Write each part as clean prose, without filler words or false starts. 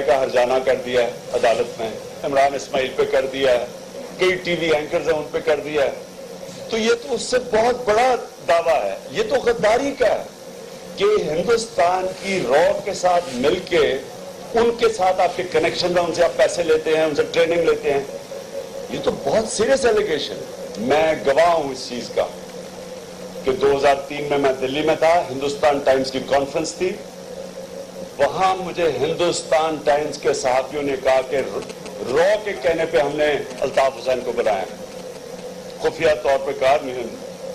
کا ہرجانہ کر دیا ہے عدالت میں، عمران اسماعیل پہ کر دیا ہے، کئی ٹی وی اینکرز ہیں ان پہ کر دیا ہے. تو یہ تو اس سے بہت بڑا دعویٰ ہے، یہ تو غداری کا ہے کہ ہندوستان کی رو کے ساتھ مل کے ان کے ساتھ آپ کے کنیکشن ہیں، ان سے آپ پیسے لیتے ہیں، ان سے ٹریننگ لیتے ہیں. یہ تو بہت سیریس ایلیگیشن ہے. میں گواہ ہوں اس چیز کا کہ 2003 میں دلی میں تھا، ہندوستان ٹائمز کی کانفرنس تھی. وہاں مجھے ہندوستان ٹائمز کے صحافیوں نے کہا کہ رو کے کہنے پہ ہم نے الطاف حسین کو بلایا. خفیہ طور پہ کہا،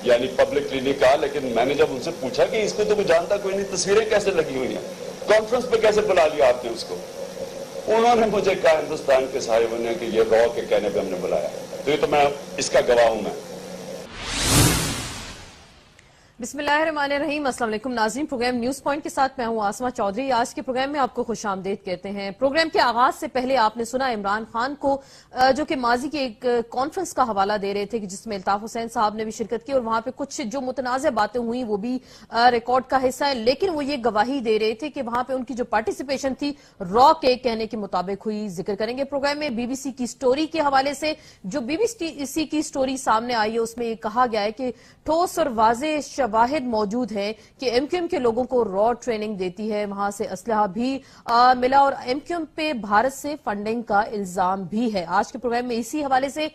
یعنی پبلکلی نہیں کہا، لیکن میں نے جب ان سے پوچھا کہ اس کو تو کوئی جانتا کوئی نہیں، تصویریں کیسے لگی ہوئی ہیں، کانفرنس پہ کیسے بلا لیا آپ نے اس کو؟ انہوں نے مجھے کہا ہندوستان کے صاحبوں نے کہ یہ رو کے کہنے پہ ہم نے بلایا. تو یہ تو میں اس کا گواہ ہوں. میں بسم اللہ الرحمن الرحیم. السلام علیکم ناظرین، پروگرام نیوز پوائنٹ کے ساتھ میں ہوں آسما چودھری. آج کے پروگرام میں آپ کو خوش آمدید کہتے ہیں. پروگرام کے آغاز سے پہلے آپ نے سنا عمران خان کو جو کہ ماضی کی ایک کانفرنس کا حوالہ دے رہے تھے کہ جس میں الطاف حسین صاحب نے بھی شرکت کی اور وہاں پہ کچھ جو متنازع باتیں ہوئی وہ بھی ریکارڈ کا حصہ ہے، لیکن وہ یہ گواہی دے رہے تھے کہ وہاں پہ ان کی جو پارٹیسپیشن تھی رو کے کہنے کے مطابق ہوئی. ذکر کریں گے پروگرام میں بی بی سی کی سٹوری کے حوالے سے. جو بی بی سی کی سٹوری سامنے آئی ہے اس میں یہ کہا گیا ہے کہ ٹھوس اور واضح شواہد موجود ہے کہ ایم کیو ایم کے لوگوں کو را ٹریننگ دیتی ہے، وہاں سے اسلحہ بھی ملا اور ایم کیو ایم پہ بھارت سے فنڈنگ کا الزام بھی ہے. آج کے پروگرام میں اسی حوالے سے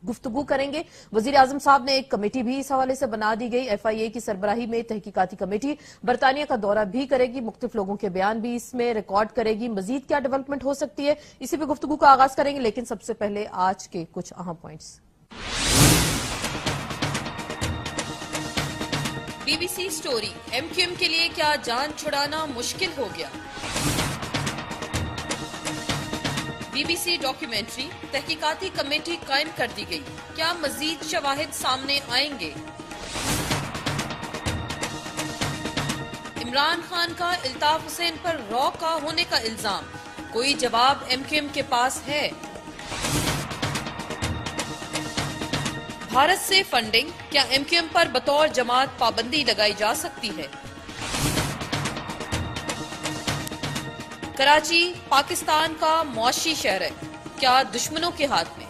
گفتگو کریں گے. وزیر اعظم صاحب نے ایک کمیٹی بھی اس حوالے سے بنا دی گئی، ایف آئی اے کی سربراہی میں تحقیقاتی کمیٹی برطانیہ کا دورہ بھی کرے گی، مختلف لوگوں کے بیان بھی اس میں ریکارڈ کرے گی. مزید کیا ڈیولپمنٹ ہو سکتی ہے اسی پہ گفتگو کا آغاز کریں گے، لیکن سب سے پہلے آج کے کچھ اہم points. B B C story, M Q M کے لیے کیا جان چھڑانا مشکل ہو گیا؟ بی بی سی ڈاکیومنٹری، تحقیقاتی کمیٹی قائم کر دی گئی، کیا مزید شواہد سامنے آئیں گے؟ عمران خان کا الطاف حسین پر را کا ہونے کا الزام، کوئی جواب ایم کیو ایم کے پاس ہے؟ بھارت سے فنڈنگ، کیا ایم کیو ایم پر بطور جماعت پابندی لگائی جا سکتی ہے؟ کراچی پاکستان کا معاشی شہر ہے، کیا دشمنوں کے ہاتھ میں؟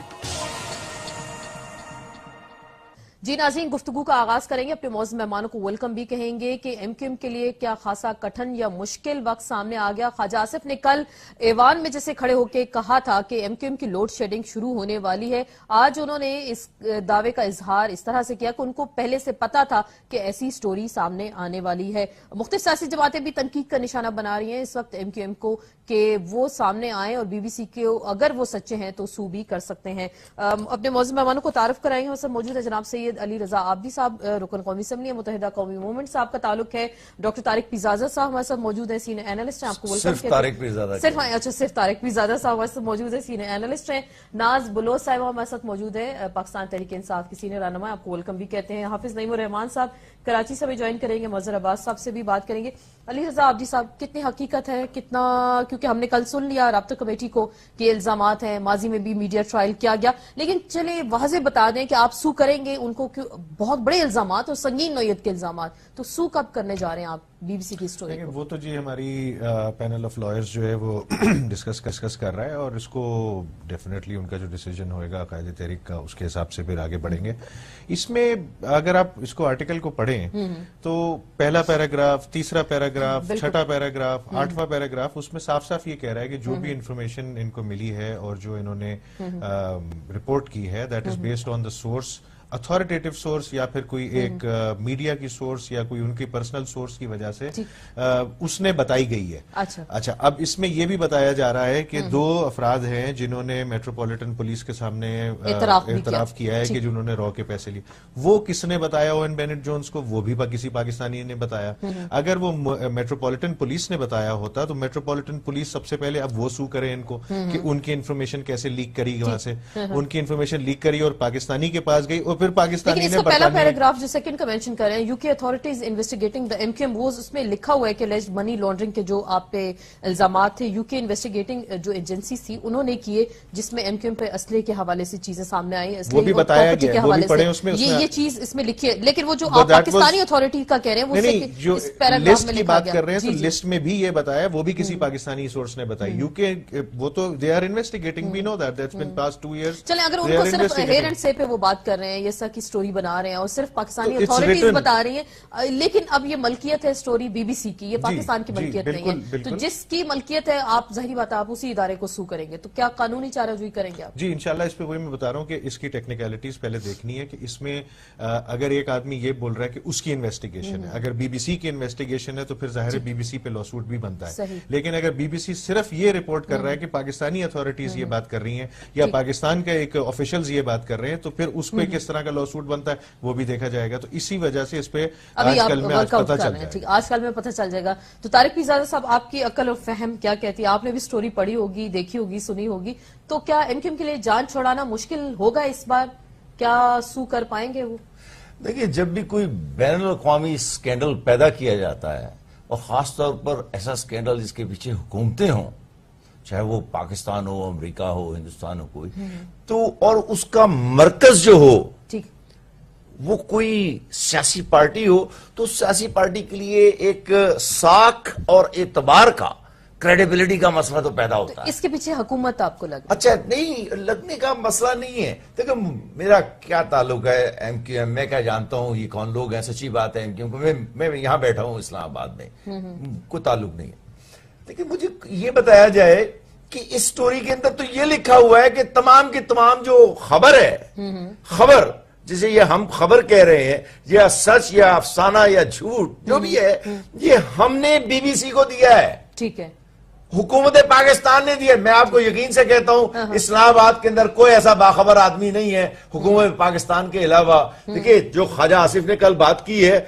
جی ناظرین، گفتگو کا آغاز کریں گے. اپنے موزوں مہمانوں کو ویلکم بھی کہیں گے کہ ایم کیو ایم کے لیے کیا خاصا کٹھن یا مشکل وقت سامنے آ گیا. خواجہ آصف نے کل ایوان میں جیسے کھڑے ہو کے کہا تھا کہ ایم کیو ایم کی لوڈ شیڈنگ شروع ہونے والی ہے. آج انہوں نے اس دعوے کا اظہار اس طرح سے کیا کہ ان کو پہلے سے پتا تھا کہ ایسی سٹوری سامنے آنے والی ہے. مختلف سیاسی جماعتیں بھی تنقید کا نشانہ بنا رہی ہیں اس وقت ایم کیو ایم کو کہ وہ سامنے آئیں اور بی بی سی کے اگر وہ سچے ہیں تو سو بھی کر سکتے ہیں. اپنے موزوں مہمانوں کو تعارف کرائیں گے. موجود ہے جناب سید علی رضا آبدی صاحب، رکن قومی اسمبلی متحدہ قومی موومنٹ سے آپ کا تعلق ہے. ڈاکٹر طارق پیرزادہ صاحب ہمارے ساتھ موجود ہیں، سینئر اینالسٹ ہیں. آپ کو صرف طارق پیرزادہ صرف طارق پیرزادہ صاحب ہمارے ساتھ موجود ہیں، سینئر اینالسٹ ہیں. ناز بلوچ صاحب ہمارے ساتھ موجود ہے، پاکستان تحریک انصاف کی سینئر رہنما، آپ کو ویلکم بھی کہتے ہیں. حافظ نعیم الرحمان صاحب کراچی سے بھی جوائن کریں گے، مظہر عباس صاحب سے بھی بات کریں گے. علی رضا آبدی صاحب، کتنی حقیقت ہے، کتنا، کیونکہ ہم نے کل سن لیا رابطہ کمیٹی کو کہ الزامات ہیں، ماضی میں بھی میڈیا ٹرائل کیا گیا، لیکن چلیں واضح بتا دیں کہ آپ سو کریں گے ان کو، بہت بڑے الزامات اور سنگین نوعیت کے الزامات، تو سو کب کرنے جا رہے ہیں آپ بی بی سی کی سٹوری کو؟ وہ تو جی ہماری پینل آف لائرز جو ہے وہ ڈسکس کر رہا ہے اور اس کو ڈیفینیٹلی ان کا جو ڈیسیجن ہوئے گا قائد تحریک کا اس کے حساب سے پھر آگے بڑھیں گے. اس میں اگر آپ اس کو آرٹیکل کو پڑھیں تو پہلا پیراگراف، تیسرا پیراگراف، چھٹا پیراگراف، 8واں پیراگراف، اس میں صاف صاف یہ کہہ رہا ہے کہ جو بھی انفارمیشن ان کو ملی ہے اور جو انہوں نے رپورٹ کی ہے that is based on the source, authoritative source یا پھر کوئی ایک میڈیا کی سورس یا کوئی ان کی پرسنل سورس کی وجہ سے اس نے بتائی گئی ہے. اچھا، اب اس میں یہ بھی بتایا جا رہا ہے کہ 2 افراد ہیں جنہوں نے میٹروپولیٹن پولیس کے سامنے اعتراف کیا ہے کہ جنہوں نے را کے پیسے لیے. وہ کس نے بتایا اوین بینٹ جونز کو؟ وہ بھی کسی پاکستانی نے بتایا. اگر وہ میٹروپولیٹن پولیس نے بتایا ہوتا تو میٹروپولیٹن پولیس سب سے پہلے اب وہ سو کرے ان کو کہ ان کی انفارمیشن کیسے لیک کری وہاں سے، ان کی انفارمیشن لیک کری اور پاکستانی کے پاس گئی اور پھر پاکستانی لیکن اس کا پہلا پیراگراف جو سیکنڈ کا مینشن کر رہے ہیں UK authorities investigating the MQM ووز، اس میں لکھا ہوا ہے کہ alleged منی لانڈرنگ کے جو آپ پہ الزامات تھے UK انویسٹیگیٹنگ جو ایجنسی تھی انہوں نے کیے، جس میں MQM پہ اسلحے کے حوالے سے چیزیں سامنے آئی، وہ بھی بتایا گیا، وہ بھی پڑھیں اس میں یہ چیز اس میں لکھی ہے، لیکن وہ جو آپ پاکستانی اتھارٹی کا کہہ رہے ہیں وہ اس پیراگراف میں کی بات کر رہے ہیں تو لسٹ میں بھی یہ بتایا، وہ بھی کسی پاکستانی سورس نے بتائی. UK وہ تو they are investigating, we know that that's been past 2 years. چلیں اگر ان کو صرف ہیئر اینڈ سے پہ وہ بات کر رہے ہیں، یہ سب کی سٹوری بنا رہے ہیں اور صرف پاکستانی اتھارٹیز بتا رہی ہیں، لیکن اب یہ ملکیت ہے سٹوری BBC کی، یہ پاکستان کی ملکیت نہیں ہے، تو جس کی ملکیت ہے آپ ظاہری بات آپ اسی ادارے کو سو کریں گے، تو کیا قانونی چارہ جوئی کریں گے آپ؟ جی انشاءاللہ اس پہ وہی میں بتا رہا ہوں کہ اس کی ٹیکنیکلٹیز پہلے دیکھنی ہے کہ اس میں اگر ایک آدمی یہ بول رہا ہے کہ اس کی انویسٹیگیشن ہے، اگر BBC کی انویسٹیگیشن ہے تو پھر ظاہر ہے BBC پہ لا سوٹ بھی بنتا ہے، لیکن اگر BBC صرف یہ رپورٹ کر رہا ہے کہ پاکستانی اتھارٹیز یہ بات کر رہی ہیں یا پاکستان کا ایک آفیشلز یہ بات کر رہے ہیں، تو پھر اس پہ کس طرح کا لا سوٹ بنتا ہے وہ بھی دیکھا جائے گا. تو اسی وجہ سے اس پہ آج کل میں پتہ چل جائے گا، آج کل میں پتہ چل جائے گا. تو طارق پیرزادہ صاحب آپ کی عقل اور فہم کیا کہتی ہے؟ آپ نے بھی سٹوری پڑھی ہوگی، دیکھی ہوگی، سنی ہوگی، تو کیا MQM کے لیے جان چھوڑانا مشکل ہوگا اس بار؟ کیا سو کر پائیں گے وہ؟ دیکھیے جب بھی کوئی بین الاقوامی اسکینڈل پیدا کیا جاتا ہے اور خاص طور پر ایسا اسکینڈل جس کے پیچھے حکومتیں ہوں، چاہے وہ پاکستان ہو، امریکہ ہو، ہندوستان ہو، کوئی تو اور اس کا مرکز جو ہو وہ کوئی سیاسی پارٹی ہو، تو سیاسی پارٹی کے لیے ایک ساکھ اور اعتبار کا، کریڈیبلٹی کا مسئلہ تو پیدا ہوتا ہے. اس کے پیچھے حکومت آپ کو لگتا ہے؟ اچھا نہیں، لگنے کا مسئلہ نہیں ہے. دیکھو میرا کیا تعلق ہے MQM، میں کیا جانتا ہوں یہ کون لوگ ہیں، سچی بات ہے MQM کو میں یہاں بیٹھا ہوں اسلام آباد میں، کوئی تعلق نہیں ہے. لیکن مجھے یہ بتایا جائے کہ اس سٹوری کے اندر تو یہ لکھا ہوا ہے کہ تمام کی تمام جو خبر ہے، خبر جسے یہ ہم خبر کہہ رہے ہیں، یا سچ یا افسانہ یا جھوٹ جو بھی ہے، یہ ہم نے BBC کو دیا ہے. ٹھیک ہے، حکومت پاکستان نے دیا. میں آپ کو یقین سے کہتا ہوں اسلام آباد کے اندر کوئی ایسا باخبر آدمی نہیں ہے حکومت پاکستان کے علاوہ. دیکھیں جو خواجہ آصف نے کل بات کی ہے،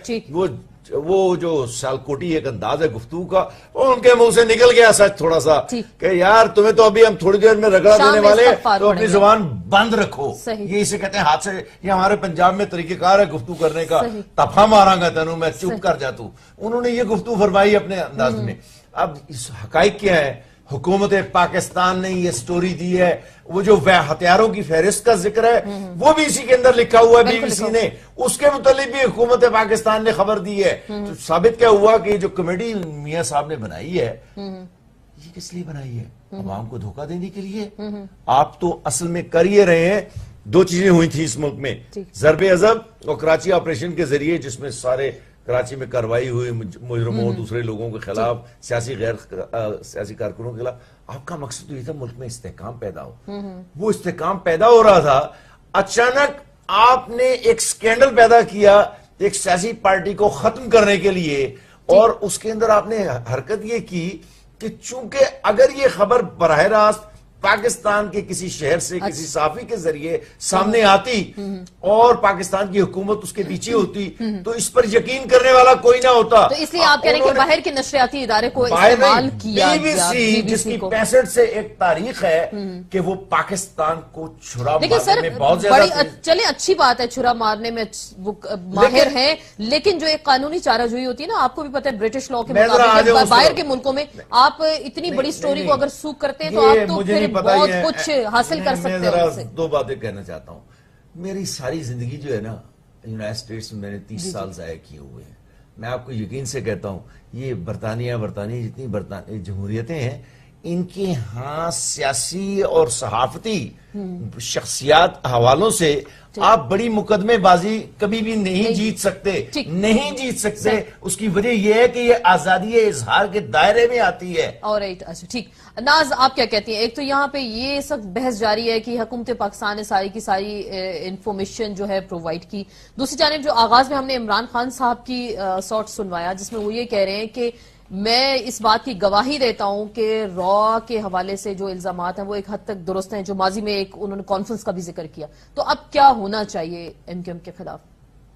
وہ جو سیالکوٹی ایک انداز ہے گفتگو کا، وہ ان کے منہ سے نکل گیا سچ تھوڑا سا کہ یار تمہیں تو ابھی ہم تھوڑی دیر میں رگڑا دینے والے ہیں، تو اپنی زبان بند رکھو. یہ اسے کہتے ہیں ہاتھ سے، یہ ہمارے پنجاب میں طریقہ کار ہے گفتگو کرنے کا، تفا ماراں گا تینوں میں چپ کر جا تو. انہوں نے یہ گفتگو فرمائی اپنے انداز میں. اب اس حقائق کیا ہے؟ حکومت پاکستان نے یہ سٹوری دی ہے، وہ جو ہتھیاروں کی فہرست کا ذکر ہے وہ بھی اسی کے اندر لکھا ہوا ہے BBC نے، اس کے متعلق بھی حکومت پاکستان نے خبر دی ہے. تو ثابت کیا ہوا کہ جو کمیٹی میاں صاحب نے بنائی ہے، یہ کس لیے بنائی ہے؟ عوام کو دھوکہ دینے کے لیے. آپ تو اصل میں کر یہ رہے ہیں. 2 چیزیں ہوئی تھی اس ملک میں، ضرب عضب اور کراچی آپریشن کے ذریعے، جس میں سارے کراچی میں کارروائی ہوئی مجرموں دوسرے لوگوں کے خلاف، سیاسی غیر سیاسی کارکنوں کے خلاف. آپ کا مقصد تو یہ تھا ملک میں استحکام پیدا ہو. وہ استحکام پیدا ہو رہا تھا، اچانک آپ نے ایک سکینڈل پیدا کیا ایک سیاسی پارٹی کو ختم کرنے کے لیے، اور اس کے اندر آپ نے حرکت یہ کی کہ چونکہ اگر یہ خبر براہ راست پاکستان کے کسی شہر سے کسی صحافی کے ذریعے سامنے آتی اور پاکستان کی حکومت اس کے پیچھے ہوتی تو اس پر یقین کرنے والا کوئی نہ ہوتا. تو اس لیے آپ کہہ رہے ہیں کہ باہر کے نشریاتی ادارے کو استعمال کیا BBC جس کی 65 سے ایک تاریخ ہے کہ وہ پاکستان کو چھرا مارنے میں بہت زیادہ، چلیں اچھی بات ہے چھرا مارنے میں وہ ماہر ہیں، لیکن جو ایک قانونی چارہ جوئی ہوتی ہے نا، آپ کو بھی پتہ ہے برٹش لاء کے مطابق باہر کے ملکوں میں آپ اتنی بڑی سٹوری کو اگر سوک کرتے ہیں تو آپ تو پھر بہت کچھ حاصل کر سکتے ہیں. میں ذرا 2 باتیں کہنا چاہتا ہوں. میری ساری زندگی جو ہے نا یونائٹڈ اسٹیٹس میں نے 30 سال ضائع کیے ہوئے ہیں. میں آپ کو یقین سے کہتا ہوں یہ برطانیہ جتنی جمہوریتیں ہیں، ان کے ہاں سیاسی اور صحافتی شخصیات حوالوں سے آپ بڑی مقدمے بازی کبھی بھی نہیں جیت سکتے. اس کی وجہ یہ ہے کہ یہ آزادی اظہار کے دائرے میں آتی ہے. اچھا ٹھیک. ناز آپ کیا کہتی ہیں؟ ایک تو یہاں پہ یہ سب بحث جاری ہے کہ حکومت پاکستان نے ساری کی ساری انفارمیشن جو ہے پرووائڈ کی. دوسری جانب جو آغاز میں ہم نے عمران خان صاحب کی سوٹ سنوایا جس میں وہ یہ کہہ رہے ہیں کہ میں اس بات کی گواہی دیتا ہوں کہ را کے حوالے سے جو الزامات ہیں وہ ایک حد تک درست ہیں، جو ماضی میں ایک انہوں نے کانفرنس کا بھی ذکر کیا. تو اب کیا ہونا چاہیے MQM کے خلاف؟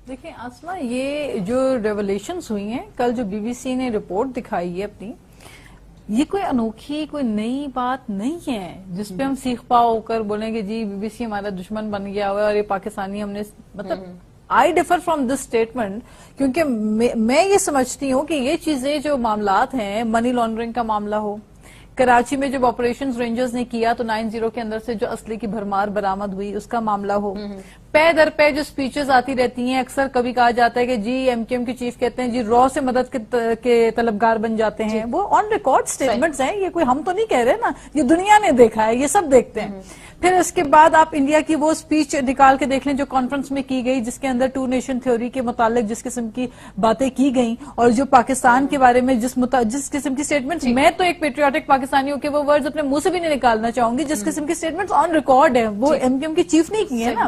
دیکھیں آسما، یہ جو ریولیشنز ہوئی ہیں، کل جو BBC نے رپورٹ دکھائی ہے اپنی، یہ کوئی انوکھی کوئی نئی بات نہیں ہے جس پہ ہم سیکھ پاؤ ہو کر بولیں کہ جی بی بی سی ہمارا دشمن بن گیا ہوا ہے اور یہ پاکستانی ہم نے مطلب آئی ڈیفر فرام دس اسٹیٹمنٹ، کیونکہ میں یہ سمجھتی ہوں کہ یہ چیزیں جو معاملات ہیں، منی لانڈرنگ کا معاملہ ہو، کراچی میں جب آپریشن رینجرز نے کیا تو 90 کے اندر سے جو اسلحے کی بھرمار برآمد ہوئی اس کا معاملہ ہو، پے در پے جو سپیچز آتی رہتی ہیں، اکثر کبھی کہا جاتا ہے کہ جی ایم کیو ایم کے چیف کہتے ہیں جی رو سے مدد کے طلبگار بن جاتے ہیں، وہ آن ریکارڈ سٹیٹمنٹس ہیں، یہ کوئی ہم تو نہیں کہہ رہے نا، یہ دنیا نے دیکھا ہے، یہ سب دیکھتے ہیں۔ پھر اس کے بعد آپ انڈیا کی وہ سپیچ نکال کے دیکھ لیں جو کانفرنس میں کی گئی، جس کے اندر 2 نیشن تھیوری کے متعلق جس قسم کی باتیں کی گئیں، اور جو پاکستان کے بارے میں جس قسم کی سٹیٹمنٹس، میں تو ایک پیٹریوٹک پاکستانی ہو کے وہ ورڈز اپنے منہ سے بھی نہیں نکالنا چاہوں گی، جس قسم کی سٹیٹمنٹس آن ریکارڈ ہیں، وہ ایم کیو ایم کے چیف نے کی ہے نا۔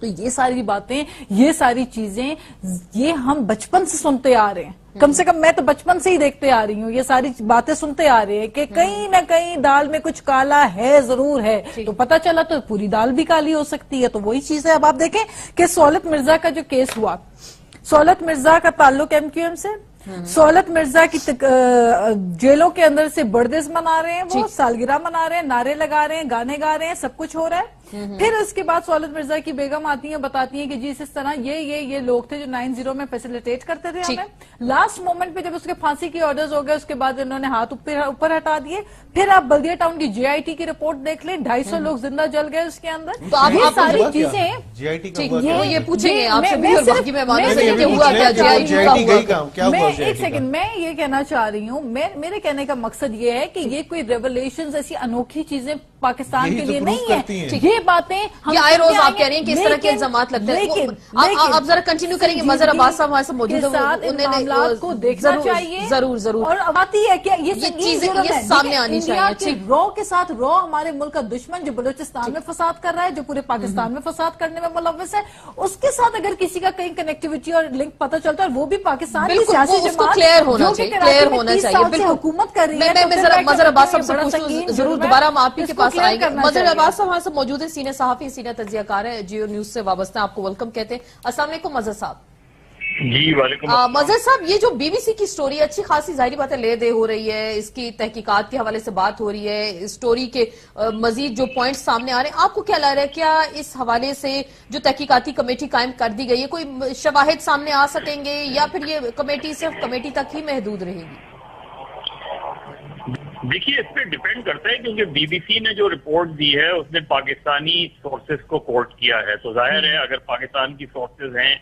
تو یہ ساری باتیں، یہ ساری چیزیں، یہ ہم بچپن سے سنتے آ رہے ہیں، کم سے کم میں تو بچپن سے ہی دیکھتے آ رہی ہوں، یہ ساری باتیں سنتے آ رہے ہیں کہ کہیں نہ کہیں دال میں کچھ کالا ہے، ضرور ہے، تو پتہ چلا تو پوری دال بھی کالی ہو سکتی ہے۔ تو وہی چیز ہے، اب آپ دیکھیں کہ سہولت مرزا کا جو کیس ہوا، سہولت مرزا کا تعلق ایم کیو ایم سے، سہولت مرزا کی جیلوں کے اندر سے برڈز منا رہے ہیں، وہ سالگرہ منا رہے ہیں، نعرے لگا رہے ہیں، گانے گا رہے ہیں، سب کچھ ہو رہا ہے۔ پھر اس کے بعد سہولت مرزا کی بیگم آتی ہیں، بتاتی ہیں کہ جی اس طرح یہ لوگ تھے جو 90 میں فیسیلیٹیٹ کرتے تھے ہمیں۔ لاسٹ مومنٹ پہ جب اس کے پھانسی کی آرڈرز ہو گئے، اس کے بعد انہوں نے ہاتھ اوپر ہٹا دیے۔ پھر آپ بلدیہ ٹاؤن کی جے آئی ٹی کی رپورٹ دیکھ لیں، 250 لوگ زندہ جل گئے اس کے اندر۔ یہ ساری چیزیں یہ پوچھیں گے آپ سے، ایک سیکنڈ، میں یہ کہنا چاہ رہی ہوں، میرے کہنے کا مقصد یہ ہے کہ یہ کوئی ریولیشنز ایسی انوکھی چیزیں پاکستان کے لیے نہیں ہے، یہ باتیں یہ آئے روز آپ کہہ رہی ہیں کہ اس طرح کے الزامات لگتے ہیں۔ آپ ذرا کنٹینیو کریں گے، مظہر عباس صاحب ہمارے ساتھ موجود ہیں، معاملات کو دیکھنا چاہیے ضرور، اور آتی ہے کہ یہ چیزیں سامنے آنی چاہیے۔ رو کے ساتھ رو ہمارے ملک کا دشمن جو بلوچستان میں فساد کر رہا ہے، جو پورے پاکستان میں فساد کرنے میں ملوث ہے، اس کے ساتھ اگر کسی کا کہیں کنیکٹیوٹی اور لنک پتہ چلتا ہے، وہ بھی پاکستان کی سیاسی جماعت کلیئر ہونا چاہیے، بالکل حکومت کر رہی ہے۔ میں مظہر عباس صاحب سے پوچھوں، ضرور دوبارہ ہم آپ ہی کے پاس آئیں گے۔ مظہر عباس صاحب ہمارے ساتھ موجود ہیں، سینئر صحافی، سینئر تجزیہ کار ہیں، جیو نیوز سے وابستہ ہیں، آپ کو ویلکم کہتے ہیں۔ السلام علیکم مظہر صاحب۔ جی وعلیکم السلام۔ مظہر صاحب، یہ جو بی بی سی کی سٹوری اچھی خاصی ظاہری بات ہے لے دے ہو رہی ہے، اس کی تحقیقات کے حوالے سے بات ہو رہی ہے، سٹوری کے مزید جو پوائنٹس سامنے آ رہے ہیں، آپ کو کیا لگ رہا ہے کیا اس حوالے سے جو تحقیقاتی کمیٹی قائم کر دی گئی ہے کوئی شواہد سامنے آ سکیں گے، یا پھر یہ کمیٹی صرف کمیٹی تک ہی محدود رہے گی؟ دیکھیے اس پہ ڈیپینڈ کرتا ہے، کیونکہ بی بی سی نے جو رپورٹ دی ہے اس نے پاکستانی سورسز کو کوٹ کیا ہے، تو ظاہر ہے اگر پاکستان کی سورسز ہیں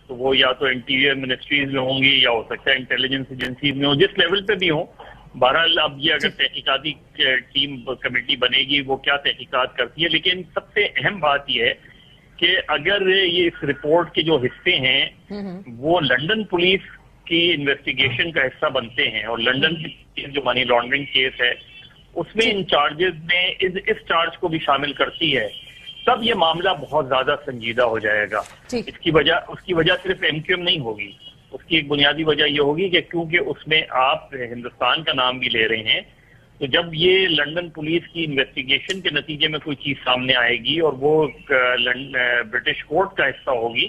تو وہ یا تو انٹیریئر منسٹریز میں ہوں گی، یا ہو سکتا ہے انٹیلیجنس ایجنسیز میں ہوں، جس لیول پہ بھی ہوں۔ بہرحال اب یہ اگر تحقیقاتی ٹیم کمیٹی بنے گی وہ کیا تحقیقات کرتی ہے، لیکن سب سے اہم بات یہ ہے کہ اگر یہ اس رپورٹ کے جو حصے ہیں وہ لنڈن پولیس کی انویسٹیگیشن کا حصہ بنتے ہیں، اور لنڈن کی جو منی لانڈرنگ کیس ہے اس میں ان چارجز میں اس چارج کو بھی شامل کرتی ہے، تب یہ معاملہ بہت زیادہ سنجیدہ ہو جائے گا۔ اس کی وجہ صرف ایم کیو ایم نہیں ہوگی، اس کی ایک بنیادی وجہ یہ ہوگی کہ کیونکہ اس میں آپ ہندوستان کا نام بھی لے رہے ہیں، تو جب یہ لنڈن پولیس کی انویسٹیگیشن کے نتیجے میں کوئی چیز سامنے آئے گی اور وہ برٹش کورٹ کا حصہ ہوگی،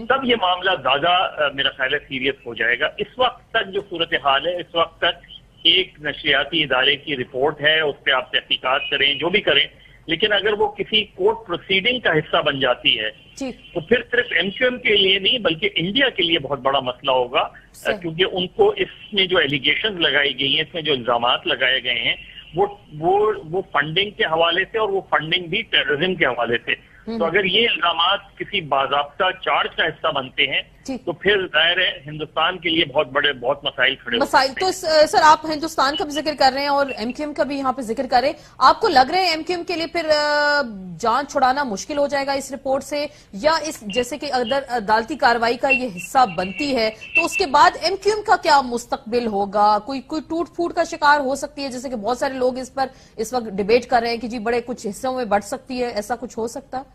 تب یہ معاملہ زیادہ میرا خیال ہے سیریس ہو جائے گا۔ اس وقت تک جو صورتحال ہے، اس وقت تک ایک نشریاتی ادارے کی رپورٹ ہے، اس پہ آپ تحقیقات کریں، جو بھی کریں، لیکن اگر وہ کسی کورٹ پروسیڈنگ کا حصہ بن جاتی ہے تو پھر صرف ایم کیو ایم کے لیے نہیں بلکہ انڈیا کے لیے بہت بڑا مسئلہ ہوگا، کیونکہ ان کو اس میں جو ایلیگیشنز لگائی گئی ہیں، اس میں جو الزامات لگائے گئے ہیں وہ فنڈنگ کے حوالے سے، اور وہ فنڈنگ بھی ٹیررزم کے حوالے سے، تو اگر یہ الزامات کسی باضابطہ چارج کا حصہ بنتے ہیں تو پھر ظاہر ہے ہندوستان کے لیے بہت مسائل کھڑے ہوتے ہیں۔ تو سر آپ ہندوستان کا بھی ذکر کر رہے ہیں اور ایم کیو ایم کا بھی یہاں پہ ذکر کر رہے ہیں، آپ کو لگ رہے ہیں ایم کیو ایم کے لیے پھر جان چھڑانا مشکل ہو جائے گا اس رپورٹ سے، یا اس جیسے کہ اگر عدالتی کارروائی کا یہ حصہ بنتی ہے تو اس کے بعد ایم کیو ایم کا کیا مستقبل ہوگا؟ کوئی ٹوٹ پھوٹ کا شکار ہو سکتی ہے، جیسے کہ بہت سارے لوگ اس پر اس وقت ڈیبیٹ کر رہے ہیں کہ جی بڑے کچھ حصوں میں بڑھ سکتی ہے، ایسا کچھ ہو سکتا ہے؟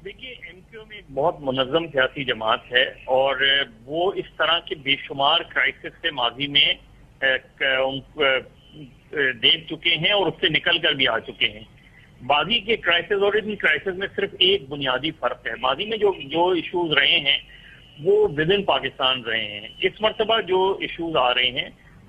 دیکھیے ایم کیو ایم ایک بہت منظم سیاسی جماعت ہے، اور وہ اس طرح کے بے شمار کرائسس سے ماضی میں دیکھ چکے ہیں اور اس سے نکل کر بھی آ چکے ہیں۔ ماضی کے کرائسس اور ان کرائسس میں صرف ایک بنیادی فرق ہے، ماضی میں جو ایشوز رہے ہیں وہ ود ان پاکستان رہے ہیں، اس مرتبہ جو ایشوز آ رہے ہیں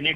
NA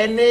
NA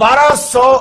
1200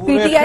PTI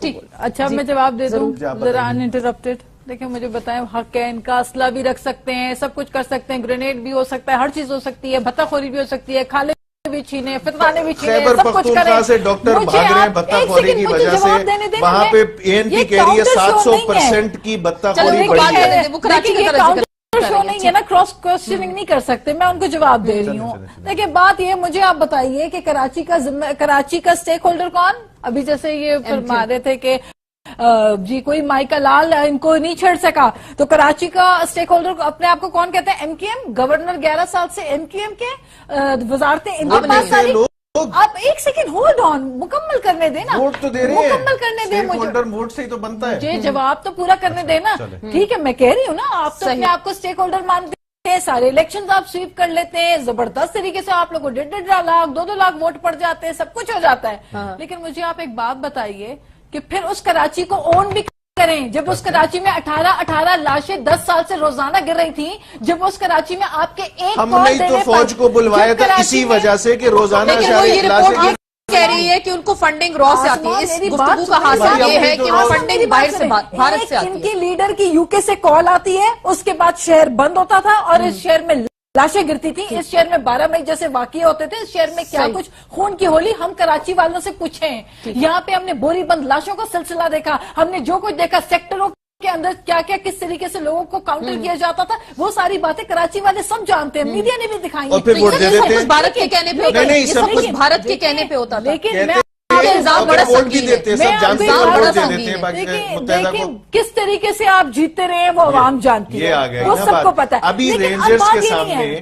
ٹھیک اچھا میں جواب دے دوں ذرا انٹرپٹیڈ. دیکھیں مجھے بتائیں حق ہے ان کا, اسلحہ بھی رکھ سکتے ہیں, سب کچھ کر سکتے ہیں, گرینیڈ بھی ہو سکتا ہے, ہر چیز ہو سکتی ہے, بھتہ خوری بھی ہو سکتی ہے, کھالے بھی چھینے, فتوانے بھی چھینے, خیبر سب کچھ کریں. پختونخوا سے ڈاکٹر بھاگ رہے ہیں بھتہ خوری کی وجہ سے, وہاں پہ ANP کہہ رہی ہے 700% کی بھتہ خوری بڑھی ہے. شو نہیں ہے نا, کراس کوسچننگ نہیں کر سکتے, میں ان کو جواب دے رہی ہوں. دیکھیں بات یہ, مجھے آپ بتائیے کہ کراچی کا سٹیک ہولڈر کون؟ ابھی جیسے یہ فرما رہے تھے کہ جی کوئی مائیکا لال ان کو نہیں چھڑ سکا, تو کراچی کا سٹیک ہولڈر اپنے آپ کو کون کہتے ہیں؟ MQM. گورنر 11 سال سے MQM کے وزارتیں ان کے پاس ساری. آپ ایک سیکنڈ ہولڈ آن, مکمل کرنے دینا, ووٹ تو دے رہے ہیں, مکمل کرنے دیں مجھے, ووٹ سے ہی تو بنتا ہے. یہ جواب تو پورا کرنے دینا. ٹھیک ہے, میں کہہ رہی ہوں نا, آپ تو اپنے آپ کو سٹیک ہولڈر مانتے ہیں, سارے الیکشنز آپ سویپ کر لیتے ہیں, زبردست طریقے سے آپ لوگوں کو 1.5 لاکھ 2 لاکھ ووٹ پڑ جاتے ہیں, سب کچھ ہو جاتا ہے. لیکن مجھے آپ ایک بات بتائیے کہ پھر اس کراچی کو اون بھی کریں, جب اس کراچی میں 18 لاشیں 10 سال سے روزانہ گر رہی تھیں, جب اس کراچی میں آپ کے ایک ہم نے تو فوج کو بلوایا تھا اسی وجہ سے کہ روزانہ لاشیں کہہ رہی ہے کہ ان کو فنڈنگ را سے آتی ہے. اس گفتگو کا حاصل یہ ہے کہ وہ فنڈنگ باہر سے بھارت سے آتی ہے. ان کی لیڈر کی UK سے کال آتی ہے, اس کے بعد شہر بند ہوتا تھا اور اس شہر میں لاشیں گرتی تھی. اس شہر میں 12 مئی جیسے واقعے ہوتے تھے, اس شہر میں کیا کچھ خون کی ہولی. ہم کراچی والوں سے پوچھیں, یہاں پہ ہم نے بوری بند لاشوں کا سلسلہ دیکھا, ہم نے جو کچھ دیکھا سیکٹروں کے اندر کیا کیا کس طریقے سے لوگوں کو کاؤنٹر کیا جاتا تھا, وہ ساری باتیں کراچی والے سب جانتے ہیں, میڈیا نے بھی دکھائی ہیں. بھارت کے کہنے پہ ہوتا ہے, یہ سب کچھ بھارت کے کہنے پہ ہوتا تھا. لیکن میں ووٹ بھی دیتے ہیں, سب جانتے ہیں ووٹ دے دیتے ہیں متحدہ کو. کس طریقے سے آپ جیتے رہے ہیں وہ عوام جانتی ہے, وہ سب کو پتا ہے. ابھی رینجرز کے سامنے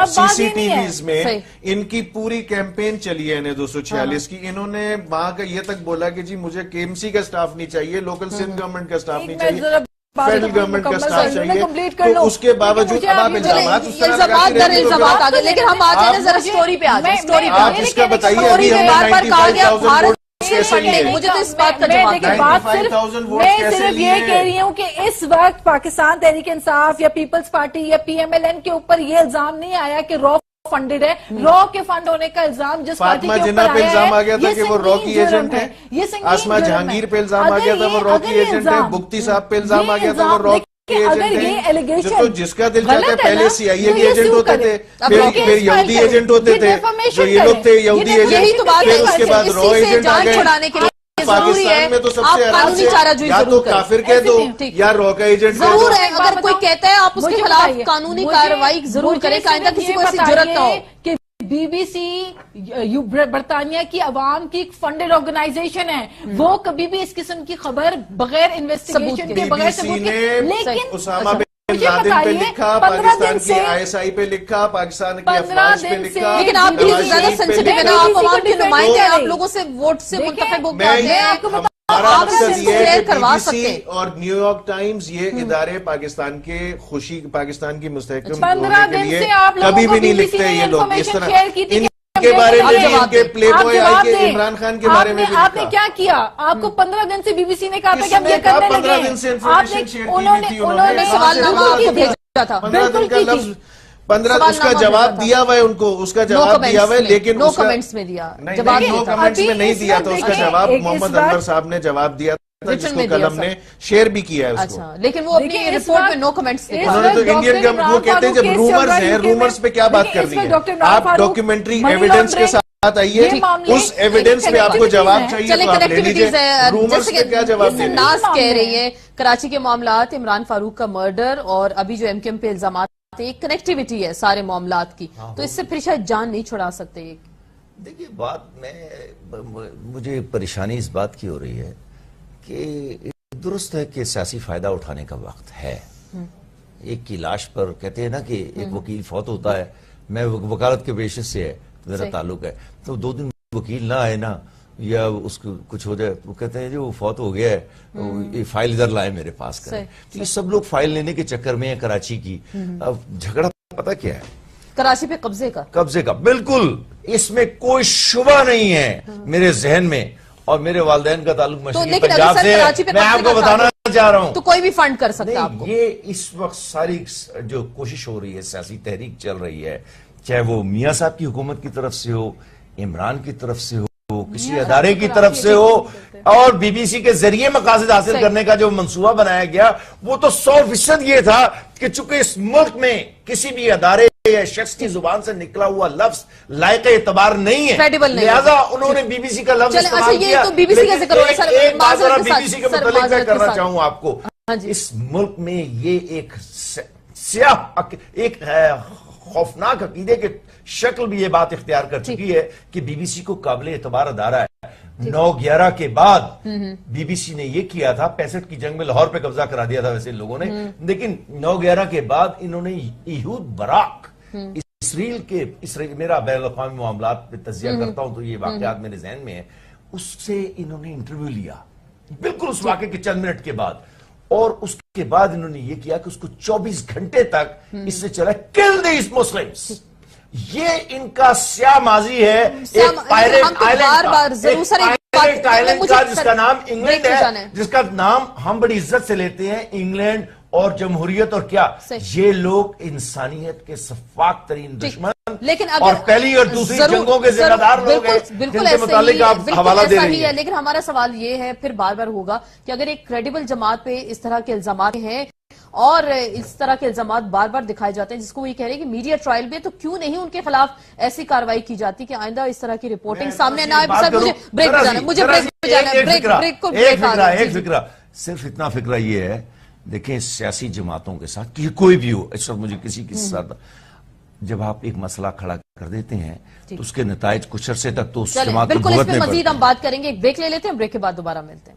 CCTVs میں ان کی پوری کیمپین چلی ہے انہیں 246 کی. انہوں نے وہاں کا یہ تک بولا کہ جی مجھے KMC کا سٹاف نہیں چاہیے, لوکل سندھ گورنمنٹ کا سٹاف نہیں چاہیے, فیڈرل گورنمنٹ کا سٹاف چاہیے. تو اس کے باوجود اب آپ الزامات اس طرح الزامات آگے, لیکن ہم آ جائیں ذرا سٹوری پہ آ جائیں. سٹوری پہ آپ اس کا بتائیے, ابھی ہم نے 95,000 ووٹ کیسے لیے. مجھے تو اس بات کا جواب میں صرف یہ کہہ رہی ہوں کہ اس وقت پاکستان تحریک انصاف یا پیپلز پارٹی یا PMLN کے اوپر یہ الزام نہیں آیا کہ رو فنڈڈ ہے. رو کے فنڈ ہونے کا الزام جس پارٹی کے اوپر پہ الزام آ گیا تھا کہ وہ رو کی ایجنٹ ہے, آسما جہانگیر پہ الزام آ گیا تھا وہ رو کی ایجنٹ ہے, بگتی صاحب پہ الزام آ گیا تھا وہ رو کی ایجنٹ ہے. جس کا دل چاہتا ہے پہلے CIA کے ایجنٹ ہوتے تھے, پھر یہودی ایجنٹ ہوتے تھے, جو یہ لوگ تھے یہودی ایجنٹ, پھر اس کے بعد رو ایجنٹ آ گئے. پاکستان میں تو سب سے آرام یا تو کافر کہہ دو یا رو کا ایجنٹ ضرور ہے. اگر کوئی کہتا ہے آپ اس کے خلاف قانونی کارروائی ضرور کریں, آئندہ کسی کو ایسی جرات نہ ہو. کہ BBC برطانیہ کی عوام کی فنڈڈ آرگنائزیشن ہے, وہ کبھی بھی اس قسم کی خبر بغیر انویسٹیگیشن کے بغیر ثبوت کے, لیکن اسامہ بن لادن پہ لکھا, پاکستان کی ISI پہ لکھا, پاکستان کی افواج پہ لکھا. لیکن آپ کی زیادہ سینسٹیو ہے نا, آپ عوام کے نمائندے ہیں, آپ لوگوں سے ووٹ سے منتخب ہو کے ہمارا مقصد یہ ہے کہ BBC اور نیو یارک ٹائمز یہ ادارے پاکستان کے خوشی, پاکستان کی مستحکم ہونے کے لیے کبھی بھی نہیں لکھتے. یہ لوگ اس طرح ان کے بارے میں, ان کے پلے بوائے آئی کے عمران خان کے بارے میں بھی آپ نے کیا کیا, آپ کو 15 دن سے BBC نے کہا تھا کہ ہم یہ کرنے لگے. 15 دن سے انفارمیشن شیئر کی تھی انہوں نے, سوالنامہ بھیجا تھا, 15 دن کا لفظ 15 اس کا جواب دیا ہوا ہے ان کو, اس کا جواب دیا ہوا ہے, لیکن نو کمنٹس میں دیا, جواب نو کمنٹس میں نہیں دیا تھا. اس کا جواب محمد انور صاحب نے جواب دیا تھا, جس کو کل ہم نے شیئر بھی کیا ہے اس کو. لیکن وہ اپنی رپورٹ میں نو کمنٹس دیا. انہوں نے تو انڈین گورنمنٹ, وہ کہتے ہیں جب رومرز ہیں, رومرز پہ کیا بات کرنی ہے, آپ ڈاکیومنٹری ایویڈنس کے ساتھ آئیے, اس ایویڈنس پہ آپ کو جواب چاہیے تو آپ لے لیجئے. رومرز پہ کیا جواب دیں. ناز کہہ رہی ہے کراچی کے معاملات, عمران فاروق کا مرڈر اور ابھی جو MQM پہ الزامات, ایک کنیکٹیویٹی ہے سارے معاملات کی, تو اس سے پھر شاید جان نہیں چھڑا سکتے. دیکھیے بات میں مجھے پریشانی اس بات کی ہو رہی ہے کہ درست ہے کہ سیاسی فائدہ اٹھانے کا وقت ہے. ایک کی لاش پر کہتے ہیں نا کہ ایک وکیل فوت ہوتا ہے, میں وکالت کے بیشس سے ہے میرا تعلق ہے, تو 2 دن وکیل نہ آئے نا, یا اس کو کچھ ہو جائے, وہ کہتے ہیں جو فوت ہو گیا ہے یہ فائل ادھر لائے میرے پاس کریں. تو یہ سب لوگ فائل لینے کے چکر میں ہیں کراچی کی. اب جھگڑا پتہ کیا ہے, کراچی پہ قبضے کا بالکل, اس میں کوئی شبہ نہیں ہے میرے ذہن میں, اور میرے والدین کا تعلق مشرقی پنجاب سے ہے, میں آپ کو بتانا چاہ رہا ہوں. تو کوئی بھی فنڈ کر سکتا ہے آپ کو. یہ اس وقت ساری جو کوشش ہو رہی ہے, سیاسی تحریک چل رہی ہے, چاہے وہ میاں صاحب کی حکومت کی طرف سے ہو, عمران کی طرف سے ہو, کسی ادارے کی طرف سے ہو اور بی بی سی کے ذریعے مقاصد حاصل کرنے کا جو منصوبہ بنایا گیا وہ تو 100% یہ تھا کہ چونکہ اس ملک میں کسی بھی ادارے یا شخص کی زبان سے نکلا ہوا لفظ لائق اعتبار نہیں ہے، لہذا انہوں نے بی بی سی کا لفظ استعمال کیا۔ ایک بات ذرا بی بی سی کے متعلق میں کرنا چاہوں آپ کو، اس ملک میں یہ ایک سیاہ ایک خوفناک عقیدے کے شکل بھی یہ بات اختیار کر چکی ہے کہ بی بی سی کو قابل اعتبار ادارہ ہے۔ 9/11 کے بعد بی بی سی نے یہ کیا تھا، 65 کی جنگ میں لاہور پہ قبضہ کرا دیا تھا ویسے لوگوں نے، لیکن 9/11 کے بعد انہوں نے یہود براق اسرائیل میرا بین الاقوامی معاملات پہ تجزیہ کرتا ہوں تو یہ واقعات میرے ذہن میں ہیں، اس سے انہوں نے انٹرویو لیا بالکل اس واقعے کے چند منٹ کے بعد، اور اس کے بعد انہوں نے یہ کیا کہ اس کو 24 گھنٹے تک اس سے چلا kill these Muslims۔ یہ ان کا سیاہ ماضی ہے، ایک پائریٹ آئلینڈ کا جس کا نام انگلینڈ ہے، جس کا نام ہم بڑی عزت سے لیتے ہیں، انگلینڈ اور جمہوریت، اور کیا یہ لوگ انسانیت کے سفاک ترین دشمن اور پہلی اور دوسری جنگوں کے ذمہ دار لوگ ہیں جن کے متعلق آپ حوالہ دے رہی ہیں۔ لیکن ہمارا سوال یہ ہے پھر بار بار ہوگا کہ اگر ایک کریڈیبل جماعت پہ اس طرح کے الزامات ہیں اور اس طرح کے الزامات بار بار دکھائے جاتے ہیں جس کو وہ یہ کہہ رہے ہیں کہ میڈیا ٹرائل میں، تو کیوں نہیں ان کے خلاف ایسی کارروائی کی جاتی کہ آئندہ اس طرح کی رپورٹنگ سامنے نہ آئے؟ ایک فکرہ صرف اتنا فکرہ یہ ہے، دیکھیں سیاسی جماعتوں کے ساتھ کوئی بھی ہو، اس وقت مجھے کسی کے ساتھ جب آپ ایک مسئلہ کھڑا کر دیتے ہیں تو اس کے نتائج کچھ عرصے تک تو اس جماعت کو بالکل اس میں مزید ہم بات کریں گے، ایک بریک لے لیتے ہیں، بریک کے بعد دوبارہ ملتے ہیں۔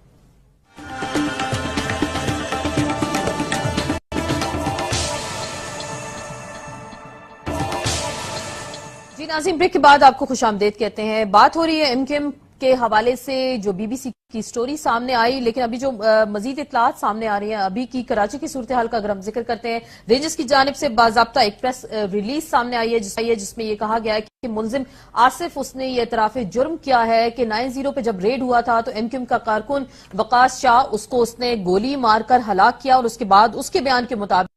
جی ناظرین، بریک کے بعد آپ کو خوش آمدید کہتے ہیں۔ بات ہو رہی ہے ایم کیو ایم کے حوالے سے جو بی بی سی کی سٹوری سامنے آئی، لیکن ابھی جو مزید اطلاعات سامنے آ رہی ہیں ابھی کی کراچی کی صورتحال کا اگر ہم ذکر کرتے ہیں، رینجرز کی جانب سے باضابطہ ایک پریس ریلیز سامنے آئی ہے جس میں یہ کہا گیا ہے کہ ملزم آصف اس نے یہ اعتراف جرم کیا ہے کہ 9/0 پہ جب ریڈ ہوا تھا تو ایم کیو ایم کا کارکن وقاص شاہ اس نے گولی مار کر ہلاک کیا، اور اس کے بعد اس کے بیان کے مطابق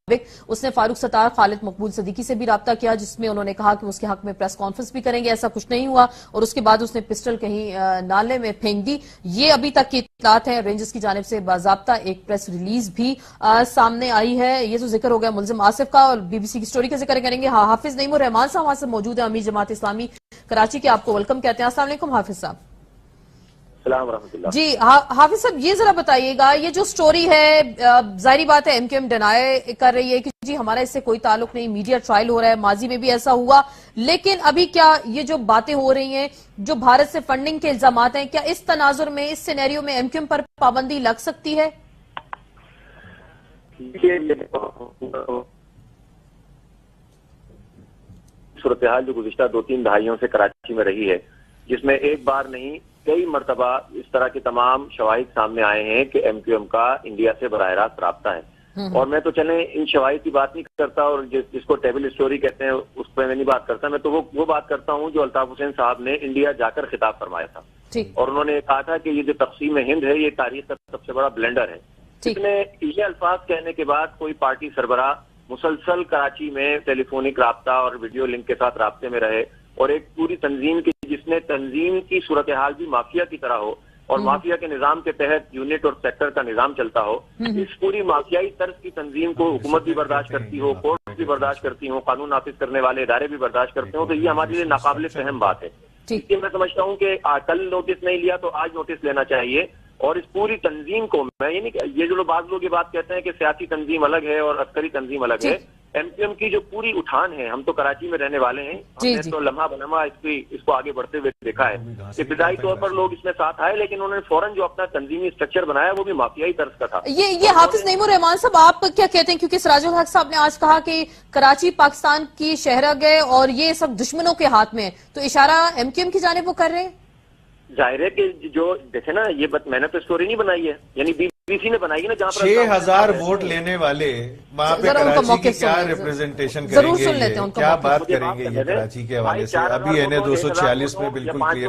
اس نے فاروق ستار، خالد مقبول صدیقی سے بھی رابطہ کیا، جس میں انہوں نے کہا کہ اس کے حق میں پریس کانفرنس بھی کریں گے، ایسا کچھ نہیں ہوا، اور اس کے بعد اس نے پسٹل کہیں نالے میں پھینک دی۔ یہ ابھی تک کی اطلاعات ہیں، رینجرز کی جانب سے باضابطہ ایک پریس ریلیز بھی سامنے آئی ہے۔ یہ تو ذکر ہو گیا ملزم آصف کا، اور بی بی سی کی سٹوری کا ذکر کریں گے۔ حافظ نعیم الرحمان صاحب وہاں سے موجود ہیں، امیر جماعت اسلامی کراچی کے، آپ کو ویلکم کہتے ہیں۔ السلام علیکم حافظ صاحب۔ السلام ورحمۃ اللہ۔ جی حافظ صاحب، یہ ذرا بتائیے گا، یہ جو سٹوری ہے ظاہری بات ہے ایم کیو ایم ڈینائی کر رہی ہے کہ جی ہمارا اس سے کوئی تعلق نہیں، میڈیا ٹرائل ہو رہا ہے، ماضی میں بھی ایسا ہوا، لیکن ابھی کیا یہ جو باتیں ہو رہی ہیں، جو بھارت سے فنڈنگ کے الزامات ہیں، کیا اس تناظر میں، اس سینیریو میں ایم کیو ایم پر پابندی لگ سکتی ہے؟ صورتحال جو گزشتہ 2-3 دہائیوں سے کراچی میں رہی ہے، جس میں ایک بار نہیں کئی مرتبہ اس طرح کے تمام شواہد سامنے آئے ہیں کہ ایم کیو ایم کا انڈیا سے براہ راست رابطہ ہے، اور میں تو چلیں ان شواہد کی بات نہیں کرتا، اور جس کو ٹیبل سٹوری کہتے ہیں اس پہ میں نہیں بات کرتا، میں تو وہ بات کرتا ہوں جو الطاف حسین صاحب نے انڈیا جا کر خطاب فرمایا تھا، اور انہوں نے کہا تھا کہ یہ جو تقسیم ہند ہے یہ تاریخ کا سب سے بڑا بلنڈر ہے۔ اس نے یہ الفاظ کہنے کے بعد کوئی پارٹی سربراہ مسلسل کراچی میں ٹیلی فونک رابطہ اور ویڈیو لنک کے ساتھ رابطے میں رہے، اور ایک پوری تنظیم کی جس نے تنظیم کی صورتحال بھی مافیا کی طرح ہو، اور مافیا کے نظام کے تحت یونٹ اور سیکٹر کا نظام چلتا ہو، اس پوری مافیائی طرز کی تنظیم کو حکومت بھی برداشت کرتی ہو، کورٹ بھی برداشت کرتی ہوں، قانون نافذ کرنے والے ادارے بھی برداشت کرتے ہوں، تو یہ ہمارے لیے ناقابل فہم بات ہے۔ اس لیے میں سمجھتا ہوں کہ کل نوٹس نہیں لیا تو آج نوٹس لینا چاہیے، اور اس پوری تنظیم کو میں یہ نہیں، یہ جو بعض لوگ یہ بات کہتے ہیں کہ سیاسی تنظیم الگ ہے اور عسکری تنظیم الگ ہے، ایم کیو ایم کی جو پوری اٹھان ہے، ہم تو کراچی میں رہنے والے ہیں، ہم نے تو لمحہ بلمحہ اس کو آگے بڑھتے ہوئے دیکھا ہے کہ ابتدائی طور پر لوگ اس میں ساتھ آئے، لیکن انہوں نے فوراً جو اپنا تنظیمی اسٹرکچر بنایا وہ بھی مافیائی طرز کا تھا۔ یہ حافظ نعیم الرحمان صاحب آپ کیا کہتے ہیں؟ کیونکہ سراج الحق صاحب نے آج کہا کہ کراچی پاکستان کی شہرگ ہے اور یہ سب دشمنوں کے ہاتھ میں، تو اشارہ ایم کیو ایم کی جانب وہ کر رہے ہیں؟ ظاہر ہے کہ جو دیکھیں نا، یہ میں نے تو اسٹوری نہیں بنائی ہے، یعنی بی بی سی نے بنائی ہے نا، جہاں پر 6000 ووٹ لینے والے وہاں پہ کراچی کی کیا ریپرزنٹیشن کریں گے، کیا بات کریں گے یہ کراچی کے حوالے سے؟ ابھی این اے 246 میں بالکل کلیئر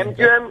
MQM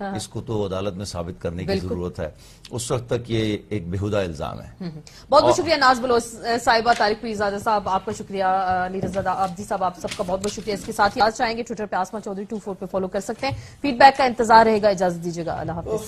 اس کو تو عدالت میں ثابت کرنے کی ضرورت ہے. اس وقت تک یہ ایک بےہودہ الزام ہے. بہت بہت شکریہ ناز بلوچ صاحبہ، طارق پیرزادہ صاحب آپ کا شکریہ، علی رضا عابدی صاحب آپ سب کا بہت بہت شکریہ. اس کے ساتھ ہی آج چاہیں گے ٹویٹر پہ آسما چودھری 24 پہ فالو کر سکتے ہیں. فیڈ بیک کا انتظار رہے گا. اجازت دیجیے گا. اللہ حافظ.